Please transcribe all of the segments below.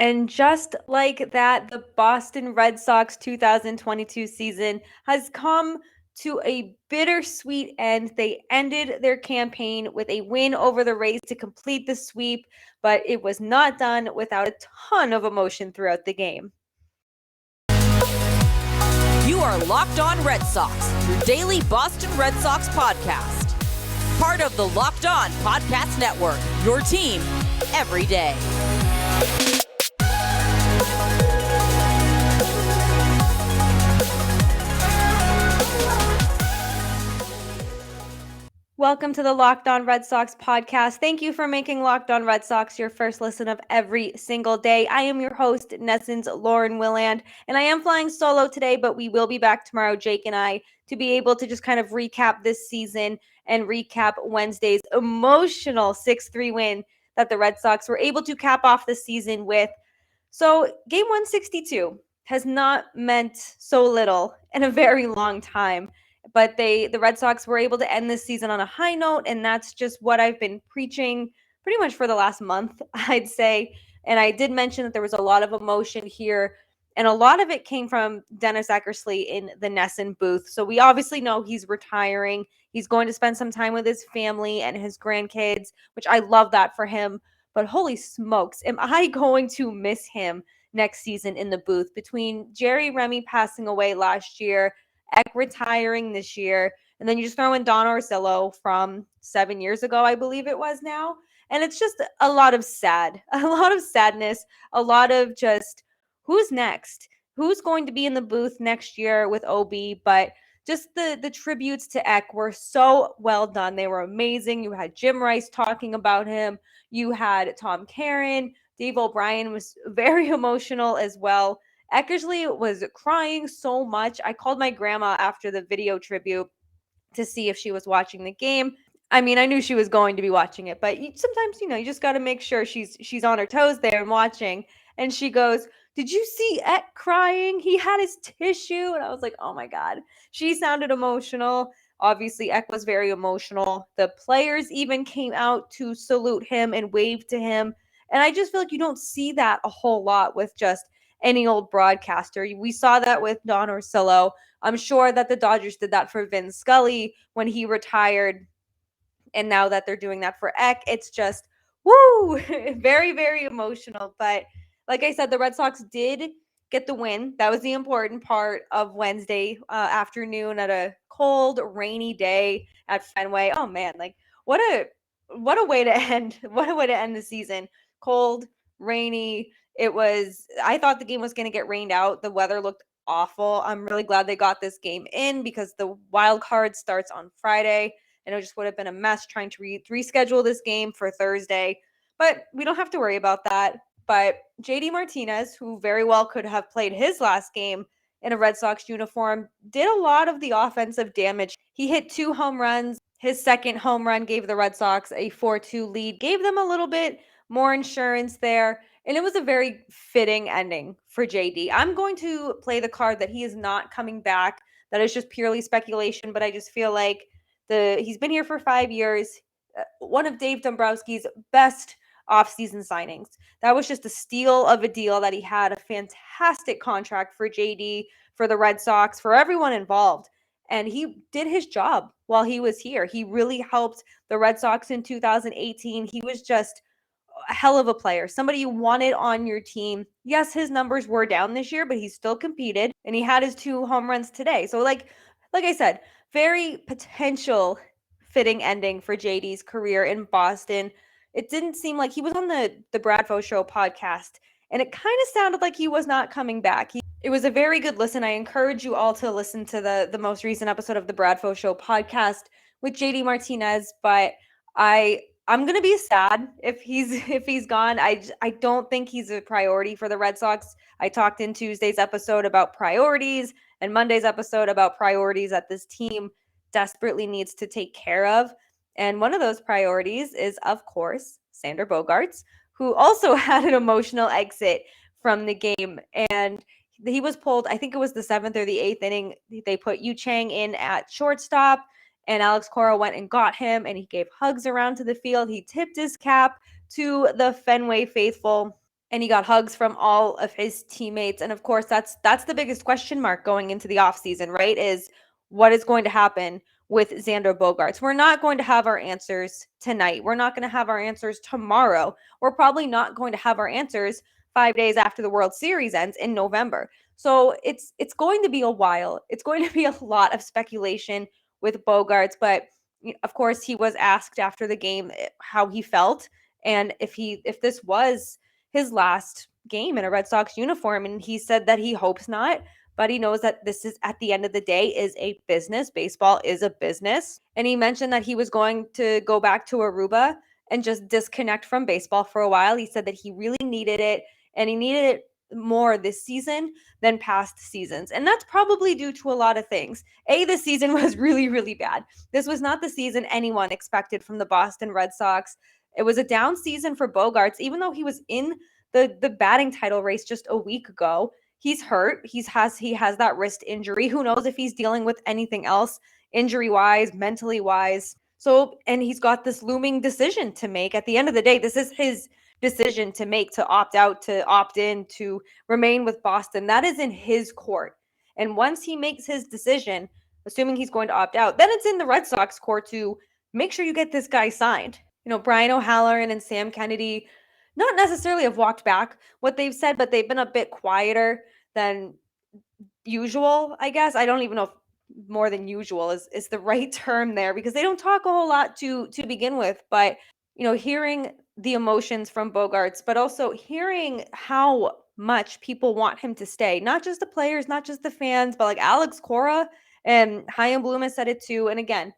And just like that, the Boston Red Sox 2022 season has come to a bittersweet end. They ended their campaign with a win over the Rays to complete the sweep, but it was not done without a ton of emotion throughout the game. You are Locked On Red Sox, your daily Boston Red Sox podcast. Part of the Locked On Podcast Network, your team every day. Welcome to the Locked On Red Sox podcast. Thank you for making Locked On Red Sox your first listen of every single day. I am your host, NESN's Lauren Willand, and I am flying solo today, but we will be back tomorrow, Jake and I, to be able to just kind of recap this season and recap Wednesday's emotional 6-3 win that the Red Sox were able to cap off the season with. So game 162 has not meant so little in a very long time. But the Red Sox were able to end this season on a high note, and that's just what I've been preaching pretty much for the last month, I'd say. And I did mention that there was a lot of emotion here, and a lot of it came from Dennis Eckersley in the NESN booth. So we obviously know he's retiring. He's going to spend some time with his family and his grandkids, which I love that for him. But holy smokes, am I going to miss him next season in the booth? Between Jerry Remy passing away last year, Eck retiring this year, and then you just throw in Don Orsillo from 7 years ago, I believe it was now. And it's just a lot of sadness, a lot of just who's next? Who's going to be in the booth next year with OB? But just the tributes to Eck were so well done. They were amazing. You had Jim Rice talking about him. You had Tom Caron. Dave O'Brien was very emotional as well. Eckersley was crying so much. I called my grandma after the video tribute to see if she was watching the game. I mean, I knew she was going to be watching it, but sometimes, you just got to make sure she's on her toes there and watching. And she goes, "Did you see Eck crying? He had his tissue." And I was like, oh my God. She sounded emotional. Obviously, Eck was very emotional. The players even came out to salute him and wave to him. And I just feel like you don't see that a whole lot with just any old broadcaster. We saw that with Don Orsillo. I'm sure that the Dodgers did that for Vin Scully when he retired. And now that they're doing that for Eck, it's just, woo, very, very emotional. But like I said, the Red Sox did get the win. That was the important part of Wednesday afternoon at a cold, rainy day at Fenway. Oh man, like what a way to end the season. Cold, rainy. I thought the game was going to get rained out. The weather looked awful. I'm really glad they got this game in because the wild card starts on Friday. And it just would have been a mess trying to reschedule this game for Thursday. But we don't have to worry about that. But JD Martinez, who very well could have played his last game in a Red Sox uniform, did a lot of the offensive damage. He hit 2 home runs. His second home run gave the Red Sox a 4-2 lead, gave them a little bit more insurance there. And it was a very fitting ending for JD. I'm going to play the card that he is not coming back. That is just purely speculation, but I just feel like he's been here for 5 years. One of Dave Dombrowski's best offseason signings. That was just a steal of a deal that he had. A fantastic contract for JD, for the Red Sox, for everyone involved. And he did his job while he was here. He really helped the Red Sox in 2018. He was just a hell of a player, somebody you wanted on your team. Yes, his numbers were down this year, but he still competed, and he had his 2 home runs today. So like I said, very potential fitting ending for JD's career in Boston. It didn't seem like he was on the Bradfo Show podcast, and it kind of sounded like he was not coming back. It was a very good listen. I encourage you all to listen to the most recent episode of the Bradfo Show podcast with JD Martinez, but I'm going to be sad if he's gone. I don't think he's a priority for the Red Sox. I talked in Tuesday's episode about priorities and Monday's episode about priorities that this team desperately needs to take care of. And one of those priorities is, of course, Xander Bogaerts, who also had an emotional exit from the game. And he was pulled, I think it was the 7th or the 8th inning. They put Yu Chang in at shortstop, and Alex Cora went and got him, and he gave hugs around to the field. He tipped his cap to the Fenway faithful. and he got hugs from all of his teammates. And of course, that's the biggest question mark going into the offseason, right? Is what is going to happen with Xander Bogaerts. We're not going to have our answers tonight. We're not going to have our answers tomorrow. We're probably not going to have our answers 5 days after the World Series ends in November. So it's going to be a while. It's going to be a lot of speculation with Bogaerts, but of course he was asked after the game how he felt and if this was his last game in a Red Sox uniform, and he said that he hopes not, but he knows that this is, at the end of the day, is a business. Baseball is a business. And he mentioned that he was going to go back to Aruba and just disconnect from baseball for a while. He said that he really needed it, and he needed it more this season than past seasons. And that's probably due to a lot of things. This season was really, really bad. This was not the season anyone expected from the Boston Red Sox. It was a down season for Bogaerts, even though he was in the batting title race just a week ago. He's hurt. He has that wrist injury. Who knows if he's dealing with anything else injury-wise, mentally-wise. So, and he's got this looming decision to make. At the end of the day, this is his decision to make, to opt out, to opt in, to remain with Boston. That is in his court. And once he makes his decision, assuming he's going to opt out, then it's in the Red Sox court to make sure you get this guy signed. Brian O'Halloran and Sam Kennedy not necessarily have walked back what they've said, but they've been a bit quieter than usual, I guess. I don't even know if more than usual is the right term there, because they don't talk a whole lot to begin with. But, hearing the emotions from Bogaerts, but also hearing how much people want him to stay, not just the players, not just the fans, but like Alex Cora and Chaim Bloom has said it too. And again,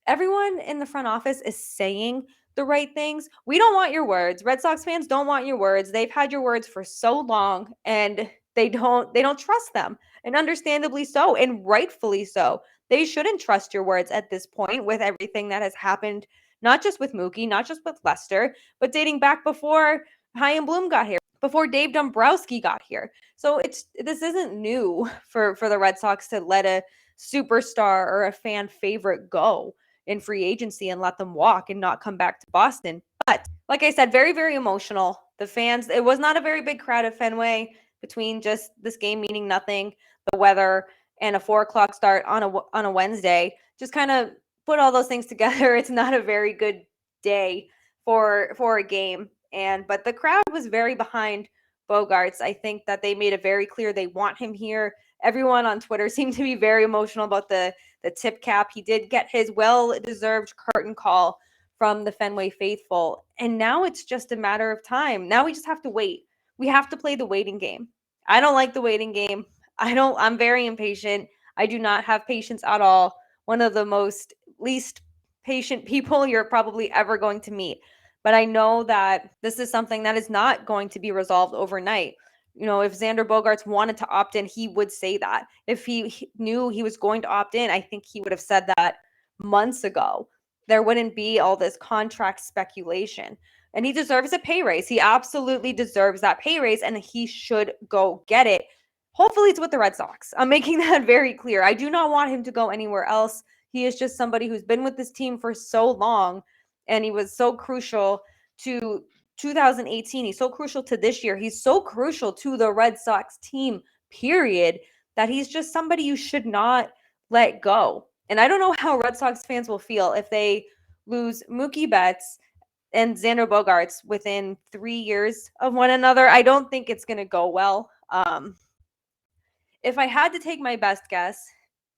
everyone in the front office is saying the right things. We don't want your words. Red Sox fans don't want your words. They've had your words for so long, and they don't trust them. And understandably so, and rightfully so. They shouldn't trust your words at this point with everything that has happened, not just with Mookie, not just with Lester, but dating back before Chaim Bloom got here, before Dave Dombrowski got here. So this isn't new for the Red Sox to let a superstar or a fan favorite go in free agency and let them walk and not come back to Boston. But like I said, very, very emotional. The fans, it was not a very big crowd at Fenway, between just this game meaning nothing, the weather, and a 4:00 start on a Wednesday. Just kind of put all those things together. It's not a very good day for a game. But the crowd was very behind Bogaerts. I think that they made it very clear they want him here. Everyone on Twitter seemed to be very emotional about the tip cap. He did get his well-deserved curtain call from the Fenway faithful. And now it's just a matter of time. Now we just have to wait. We have to play the waiting game. I don't like the waiting game. I'm very impatient. I do not have patience at all. One of the least patient people you're probably ever going to meet. But I know that this is something that is not going to be resolved overnight. If Xander Bogaerts wanted to opt in, he would say that. If he knew he was going to opt in, I think he would have said that months ago. There wouldn't be all this contract speculation. And he deserves a pay raise. He absolutely deserves that pay raise, and he should go get it. Hopefully it's with the Red Sox. I'm making that very clear. I do not want him to go anywhere else. He is just somebody who's been with this team for so long, and he was so crucial to 2018. He's so crucial to this year. He's so crucial to the Red Sox team, period, that he's just somebody you should not let go. And I don't know how Red Sox fans will feel if they lose Mookie Betts and Xander Bogaerts within 3 years of one another. I don't think it's going to go well. If I had to take my best guess,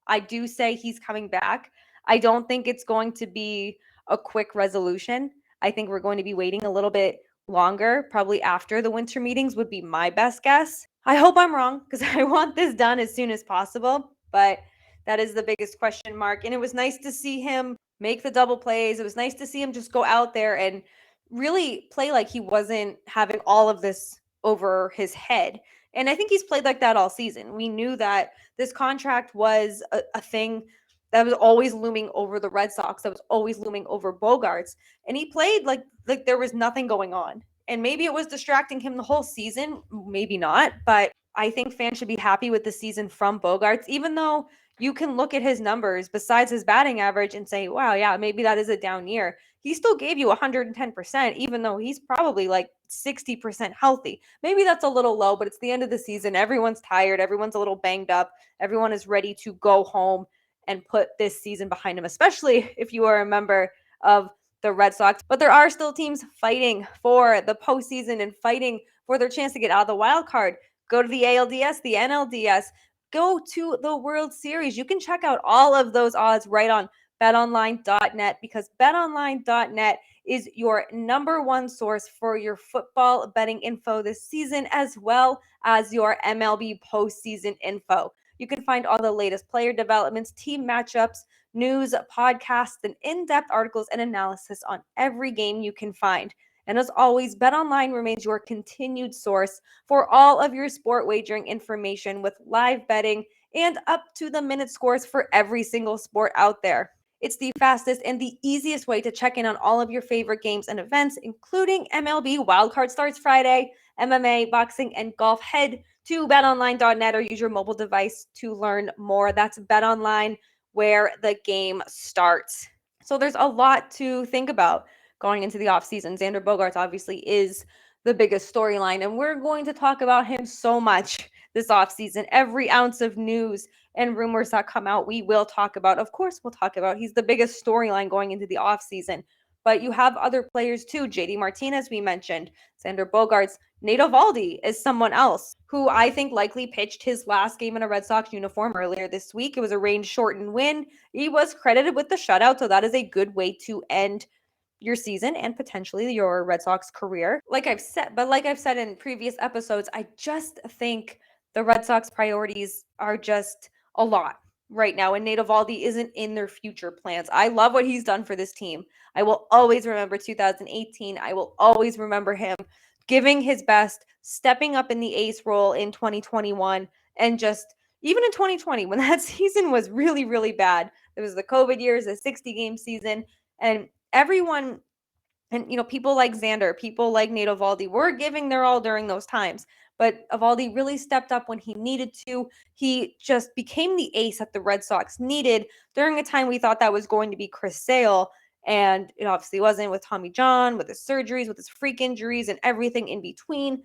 I do say he's coming back. I don't think it's going to be a quick resolution. I think we're going to be waiting a little bit longer, probably after the winter meetings would be my best guess. I hope I'm wrong, because I want this done as soon as possible, but that is the biggest question mark. And it was nice to see him make the double plays. It was nice to see him just go out there and really play like he wasn't having all of this over his head. And I think he's played like that all season. We knew that this contract was a thing that was always looming over the Red Sox, that was always looming over Bogaerts. And he played like there was nothing going on. And maybe it was distracting him the whole season, maybe not. But I think fans should be happy with the season from Bogaerts, even though you can look at his numbers besides his batting average and say, wow, yeah, maybe that is a down year. he still gave you 110%, even though he's probably like 60% healthy. Maybe that's a little low, but it's the end of the season. Everyone's tired. Everyone's a little banged up. Everyone is ready to go home and put this season behind him, especially if you are a member of the Red Sox. But there are still teams fighting for the postseason and fighting for their chance to get out of the wild card. Go to the ALDS, the NLDS, go to the World Series. You can check out all of those odds right on betonline.net, because betonline.net is your number one source for your football betting info this season, as well as your MLB postseason info. You can find all the latest player developments, team matchups, news, podcasts, and in-depth articles and analysis on every game you can find. And as always, BetOnline remains your continued source for all of your sport wagering information, with live betting and up-to-the-minute scores for every single sport out there. It's the fastest and the easiest way to check in on all of your favorite games and events, including MLB Wildcard starts Friday, MMA, boxing, and golf. Head to betonline.net or use your mobile device to learn more. That's BetOnline, where the game starts. So there's a lot to think about going into the offseason. Xander Bogaerts obviously is the biggest storyline, and we're going to talk about him so much this offseason. Every ounce of news and rumors that come out, we will talk about. Of course, we'll talk about. He's the biggest storyline going into the offseason. But you have other players too. JD Martinez, we mentioned. Xander Bogaerts. Nate Eovaldi is someone else who I think likely pitched his last game in a Red Sox uniform earlier this week. It was a rain-shortened win. He was credited with the shutout, so that is a good way to end your season and potentially your Red Sox career. Like I've said in previous episodes, I just think the Red Sox priorities are just a lot right now, and Nate Eovaldi isn't in their future plans. I love what he's done for this team. I will always remember 2018. I will always remember him giving his best, stepping up in the ace role in 2021, and just even in 2020, when that season was really, really bad. There was the COVID years, a 60-game season, and everyone, and people like Xander, people like Nate Eovaldi were giving their all during those times. But Eovaldi really stepped up when he needed to. He just became the ace that the Red Sox needed during a time we thought that was going to be Chris Sale. And it obviously wasn't, with Tommy John, with his surgeries, with his freak injuries, and everything in between.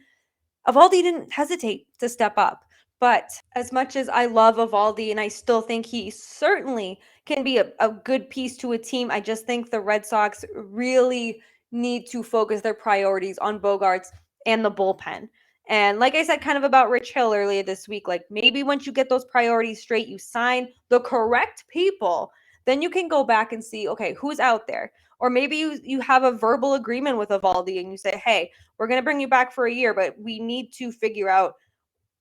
Eovaldi didn't hesitate to step up. But as much as I love Eovaldi, and I still think he certainly can be a good piece to a team, I just think the Red Sox really need to focus their priorities on Bogaerts and the bullpen. And like I said, kind of about Rich Hill earlier this week, like maybe once you get those priorities straight, you sign the correct people, then you can go back and see, okay, who's out there? Or maybe you have a verbal agreement with Eovaldi and you say, hey, we're going to bring you back for a year, but we need to figure out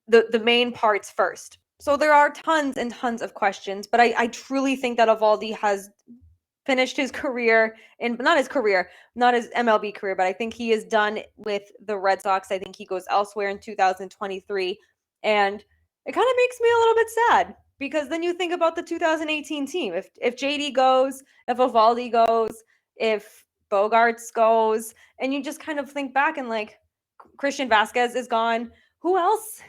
the main parts first. So there are tons and tons of questions, but I truly think that Eovaldi has finished his career, not his MLB career, but I think he is done with the Red Sox. I think he goes elsewhere in 2023. And it kind of makes me a little bit sad, because then you think about the 2018 team. If JD goes, if Eovaldi goes, if Bogaerts goes, and you just kind of think back and like, Christian Vasquez is gone. Who else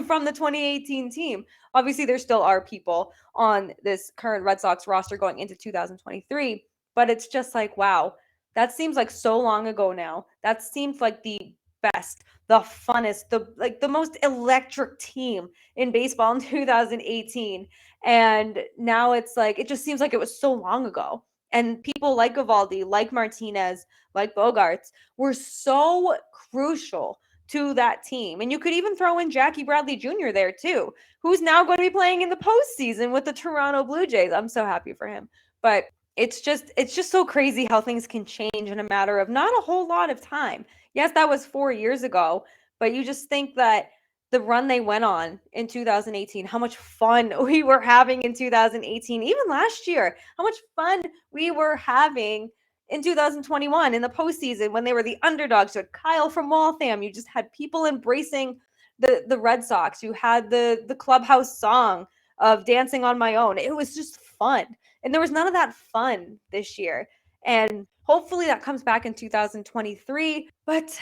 from the 2018 team? Obviously, there still are people on this current Red Sox roster going into 2023, but it's just like, wow, that seems like so long ago now. That seems like the best, the funnest, the most electric team in baseball in 2018. And now it's like, it just seems like it was so long ago. And people like Eovaldi, like Martinez, like Bogaerts were so crucial to that team. And you could even throw in Jackie Bradley Jr. there too, who's now going to be playing in the postseason with the Toronto Blue Jays. I'm so happy for him. But it's just so crazy how things can change in a matter of not a whole lot of time. Yes, that was 4 years ago, but you just think that the run they went on in 2018, how much fun we were having in 2018, even last year, how much fun we were having in 2021 in the postseason when they were the underdogs. You had Kyle from Waltham. You just had people embracing the Red Sox. You had the clubhouse song of Dancing on My Own. It was just fun. And there was none of that fun this year. And hopefully that comes back in 2023. But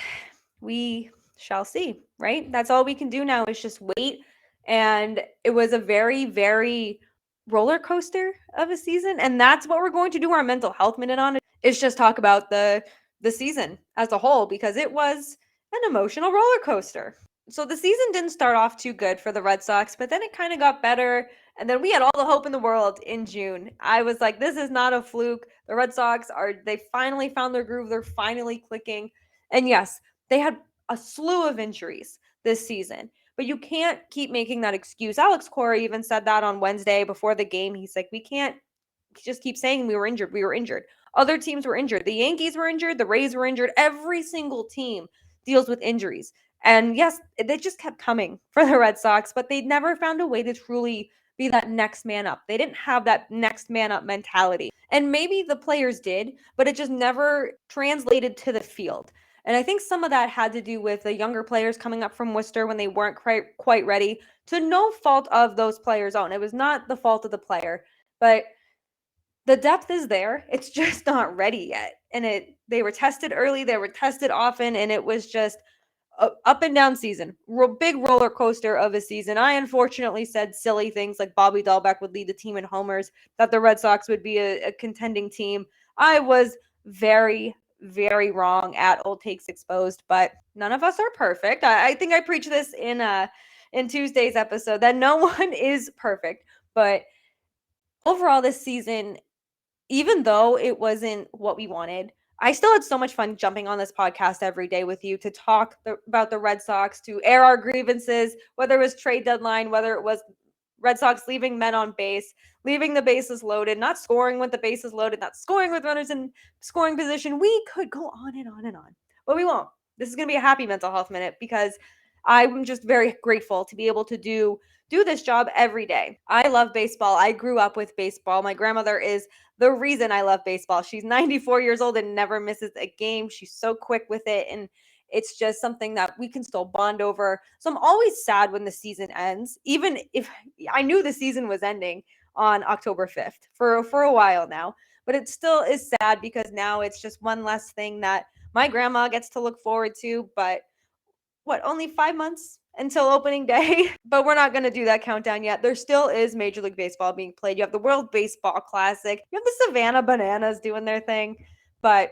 we shall see, right? That's all we can do now is just wait. And it was a very, very roller coaster of a season. And that's what we're going to do our mental health minute on, is just talk about the season as a whole, because it was an emotional roller coaster. So the season didn't start off too good for the Red Sox, but then it kind of got better. And then we had all the hope in the world in June. I was like, this is not a fluke. The Red Sox they finally found their groove. They're finally clicking. And yes, they had a slew of injuries this season, but you can't keep making that excuse. Alex Cora even said that on Wednesday before the game. He's like, we can't just keep saying we were injured. We were injured. Other teams were injured. The Yankees were injured. The Rays were injured. Every single team deals with injuries. And yes, they just kept coming for the Red Sox, but they never found a way to truly be that next man up. They didn't have that next man up mentality. And maybe the players did, but it just never translated to the field. And I think some of that had to do with the younger players coming up from Worcester when they weren't quite ready, to no fault of those players' own. It was not the fault of the player, but the depth is there. It's just not ready yet. And they were tested early, they were tested often, and it was just a up and down season. Big roller coaster of a season. I unfortunately said silly things like Bobby Dahlbeck would lead the team in homers, that the Red Sox would be a contending team. I was very, very wrong at Old Takes Exposed, but none of us are perfect. I think I preached this in Tuesday's episode, that no one is perfect. But overall this season, even though it wasn't what we wanted, I still had so much fun jumping on this podcast every day with you to talk about the Red Sox, to air our grievances, whether it was trade deadline, whether it was Red Sox leaving men on base, leaving the bases loaded, not scoring with the bases loaded, not scoring with runners in scoring position. We could go on and on and on, but we won't. This is going to be a happy mental health minute, because I'm just very grateful to be able to do this job every day. I love baseball. I grew up with baseball. My grandmother is the reason I love baseball. She's 94 years old and never misses a game. She's so quick with it, and it's just something that we can still bond over. So I'm always sad when the season ends, even if I knew the season was ending on October 5th for a while now. But it still is sad, because now it's just one less thing that my grandma gets to look forward to. But only 5 months until opening day? But we're not going to do that countdown yet. There still is Major League Baseball being played. You have the World Baseball Classic. You have the Savannah Bananas doing their thing. But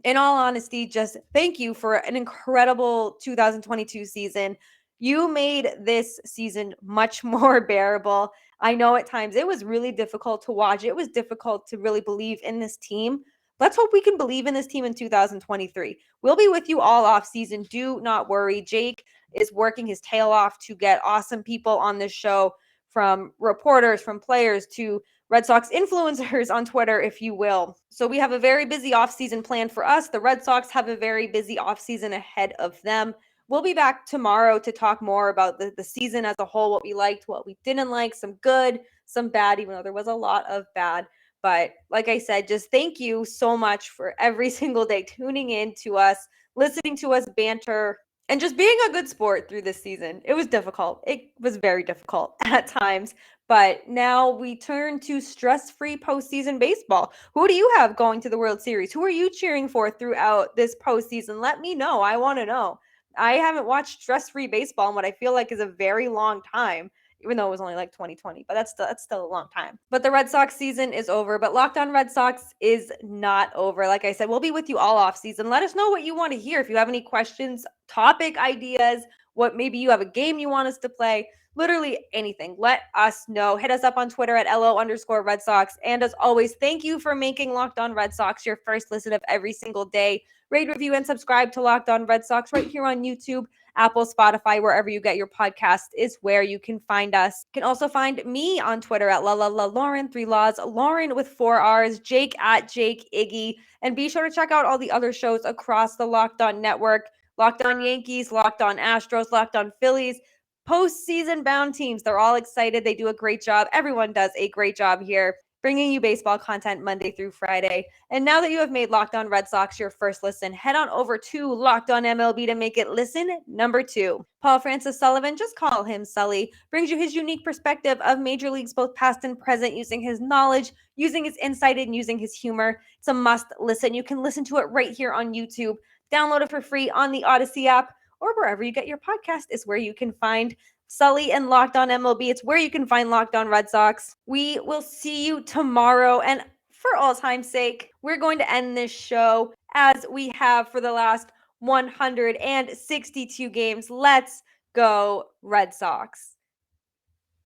in all honesty, just thank you for an incredible 2022 season. You made this season much more bearable. I know at times it was really difficult to watch. It was difficult to really believe in this team. Let's hope we can believe in this team in 2023. We'll be with you all off season. Do not worry. Jake is working his tail off to get awesome people on this show, from reporters, from players, to Red Sox influencers on Twitter, if you will. So we have a very busy offseason planned for us. The Red Sox have a very busy offseason ahead of them. We'll be back tomorrow to talk more about the season as a whole, what we liked, what we didn't like, some good, some bad, even though there was a lot of bad. But like I said, just thank you so much for every single day tuning in to us, listening to us banter, and just being a good sport through this season. It was difficult. It was very difficult at times. But now we turn to stress-free postseason baseball. Who do you have going to the World Series? Who are you cheering for throughout this postseason? Let me know. I want to know. I haven't watched stress-free baseball in what I feel like is a very long time, even though it was only like 2020, but that's still a long time. But the Red Sox season is over, but Locked On Red Sox is not over. Like I said, we'll be with you all off season. Let us know what you want to hear. If you have any questions, topic ideas, what maybe you have a game you want us to play, literally anything, let us know. Hit us up on Twitter at LO_Red Sox. And as always, thank you for making Locked On Red Sox your first listen of every single day. Rate, review, and subscribe to Locked On Red Sox right here on YouTube, Apple, Spotify, wherever you get your podcast is where you can find us. You can also find me on Twitter at Lauren, 3 Laws, Lauren with 4 R's, Jake at Jake Iggy. And be sure to check out all the other shows across the Locked On network. Locked On Yankees, Locked On Astros, Locked On Phillies, postseason bound teams. They're all excited. They do a great job. Everyone does a great job here, bringing you baseball content Monday through Friday. And now that you have made Locked On Red Sox your first listen, head on over to Locked On MLB to make it listen number 2. Paul Francis Sullivan, just call him Sully, brings you his unique perspective of major leagues, both past and present, using his knowledge, using his insight, and using his humor. It's a must listen. You can listen to it right here on YouTube. Download it for free on the Odyssey app, or wherever you get your podcast is where you can find Sully and Locked On MLB. It's where you can find Locked On Red Sox. We will see you tomorrow. And for all time's sake, we're going to end this show as we have for the last 162 games. Let's go, Red Sox.